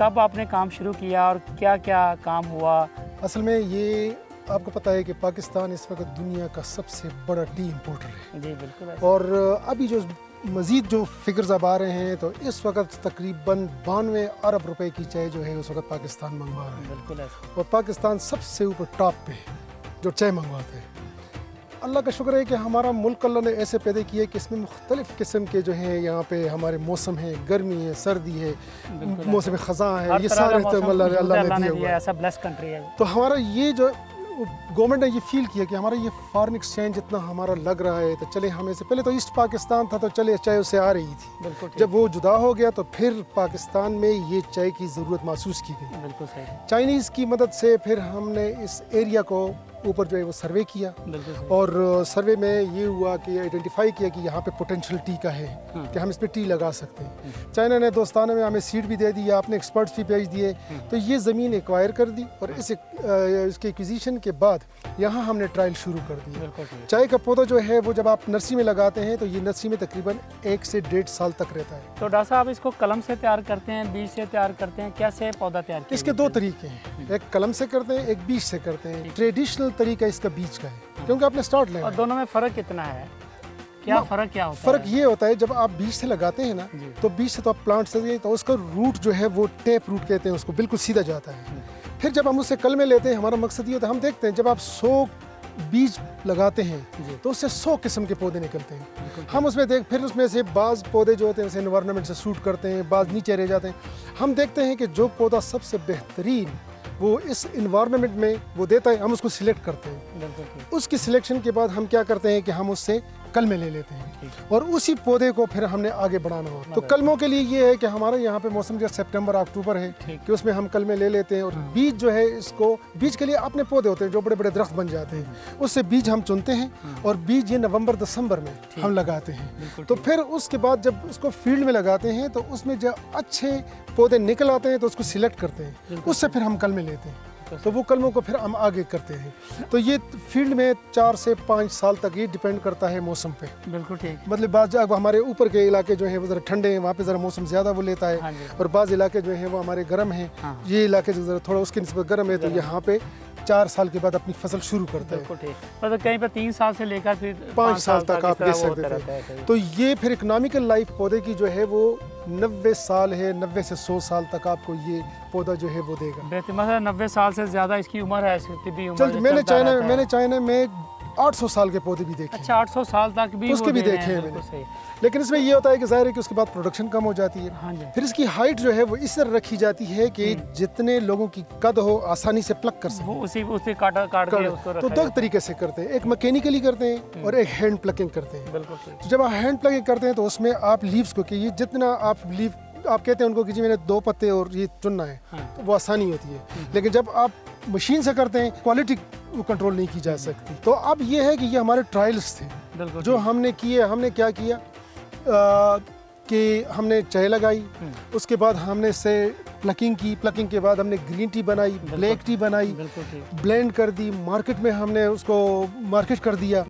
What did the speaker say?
कब आपने काम शुरू किया और क्या क्या काम हुआ? असल में ये आपको पता है कि पाकिस्तान इस वक्त दुनिया का सबसे बड़ा टी इम्पोर्टर है। जी बिल्कुल। और अभी जो मज़ीद जो फिगर्स अब आ रहे हैं तो इस वक्त तकरीबन 92 अरब रुपए की चाय जो है उस वक्त पाकिस्तान मंगवा रहा है। बिल्कुल। और पाकिस्तान सबसे ऊपर टॉप पे है जो चाय मंगवाते हैं। अल्लाह का शुक्र है कि हमारा मुल्क अल्लाह ने ऐसे पैदा किया कि इसमें मुख्तलिफ़ किस्म के जो हैं यहाँ पे हमारे मौसम है, गर्मी है, सर्दी है, मौसम ख़ज़ां है, ये सारे अल्लाह ने दिया। ऐसा ब्लेस्ड कंट्री है। तो हमारा ये जो गवर्नमेंट ने ये फील किया कि हमारा ये फॉरेन एक्सचेंज इतना हमारा लग रहा है तो चले हमें से पहले तो ईस्ट पाकिस्तान था तो चले चाय उससे आ रही थी। जब वो जुदा हो गया तो फिर पाकिस्तान में ये चाय की ज़रूरत महसूस की गई। बिल्कुल सही। चाइनीज़ की मदद से फिर हमने इस एरिया को ऊपर जो है वो सर्वे किया और सर्वे में ये हुआ कि आइडेंटिफाई किया कि यहाँ पे पोटेंशियल टी का है कि हम इस पे टी लगा सकते हैं। चाइना ने दोस्ताना में हमें सीड भी दे दी, आपने एक्सपर्ट्स भी भेज दिए, तो ये ज़मीन एक्वायर कर दी और इसके एक्विजिशन के बाद यहाँ हमने ट्रायल शुरू कर दिया। चाय का पौधा जो है वो जब आप नर्सरी में लगाते हैं तो ये नर्सरी में तकरीबन 1 से 1.5 साल तक रहता है। तो डॉक्टर साहब इसको कलम से तैयार करते हैं, बीज से तैयार करते हैं, कैसे पौधा तैयार करते हैं? इसके 2 तरीके हैं, एक कलम से करते हैं, एक बीज से करते हैं। ट्रेडिशनल तरीका इसका बीज का है क्योंकि आपने स्टार्ट लेना और दोनों में फ़र्क कितना है? क्या फ़र्क क्या होता है? फ़र्क ये होता है जब आप बीज से लगाते हैं ना तो बीज से तो आप प्लांट से तो उसका रूट जो है वो टेप रूट कहते हैं उसको, बिल्कुल सीधा जाता है। फिर जब हम उससे कलमे लेते हैं हमारा मकसद ये होता है, हम देखते हैं जब आप 100 बीज लगाते हैं तो उससे 100 किस्म के पौधे निकलते हैं। हम उसमें फिर उसमें से बाज़ पौधे जो होते हैं उसे एनवायरनमेंट से सूट करते हैं, बाज़ नीचे रह जाते हैं। हम देखते हैं कि जो पौधा सबसे बेहतरीन वो इस इन्वायरमेंट में वो देता है हम उसको सिलेक्ट करते हैं। उसकी सिलेक्शन के बाद हम क्या करते हैं कि हम उससे कलमे ले लेते हैं और उसी पौधे को फिर हमने आगे बढ़ाना हो। तो कलमों के लिए ये है कि हमारे यहाँ पे मौसम जो सितंबर अक्टूबर है कि उसमें हम कलमे ले लेते हैं और बीज जो है इसको बीज के लिए अपने पौधे होते हैं जो बड़े बड़े दरख्त बन जाते हैं, उससे बीज हम चुनते हैं और बीज ये नवंबर दिसंबर में हम लगाते हैं। तो फिर उसके बाद जब उसको फील्ड में लगाते हैं तो उसमें जब अच्छे पौधे निकल आते हैं तो उसको सिलेक्ट करते हैं, उससे फिर हम कलमे लेते हैं तो वो कलमों को फिर हम आगे करते हैं। तो ये फील्ड में 4 से 5 साल तक ये डिपेंड करता है मौसम पे। बिल्कुल ठीक। मतलब बाज़ हमारे ऊपर के इलाके जो है वो ज़रा ठंडे हैं, वहाँ पे ज़रा मौसम ज़्यादा वो लेता है और बाज़ इलाके जो है वो हमारे गर्म हैं। ये इलाके जो ज़रा थोड़ा उसके निस्बत गर्म है तो यहाँ पे 4 साल के बाद अपनी फसल शुरू करता है। मतलब कहीं पर 3 साल से लेकर फिर 5 साल तक आप दे सकते हैं। तो ये फिर इकोनॉमिकल लाइफ पौधे की जो है वो 90 साल है, 90 से 100 साल तक आपको ये पौधा जो है वो देगा। बेहतर मतलब 90 साल से ज़्यादा इसकी उम्र है, तिब्बी उम्र। मैंने चाइना में 800 साल के पौधे भी देखे। अच्छा, 800 साल तक भी उसके भी देखे हैं मैंने। लेकिन इसमें ये होता है कि ज़ाहिर है कि उसके बाद प्रोडक्शन कम हो जाती है। फिर इसकी हाइट जो है वो इस तरह रखी जाती है कि जितने लोगों की कद हो आसानी से प्लग कर सकें। उसी काट के उसको तो 2 तरीके से करते हैं, एक मैकेनिकली करते हैं और एक हैंड प्लगिंग करते हैं। बिल्कुल। जब आप हैंड प्लगिंग करते हैं तो उसमें आप लीव्स को कि ये जितना आप लीव आप कहते हैं उनको कि जी मैंने 2 पत्ते और ये चुनना है तो वो आसानी होती है। लेकिन जब आप मशीन से करते हैं क्वालिटी कंट्रोल नहीं की जा सकती। तो अब ये है कि ये हमारे ट्रायल्स थे जो हमने किए। हमने क्या किया कि हमने चाय लगाई, उसके बाद हमने इससे प्लकिंग की, प्लकिंग के बाद हमने ग्रीन टी बनाई, ब्लैक टी बनाई, ब्लेंड कर दी, मार्केट में हमने उसको मार्केट कर दिया।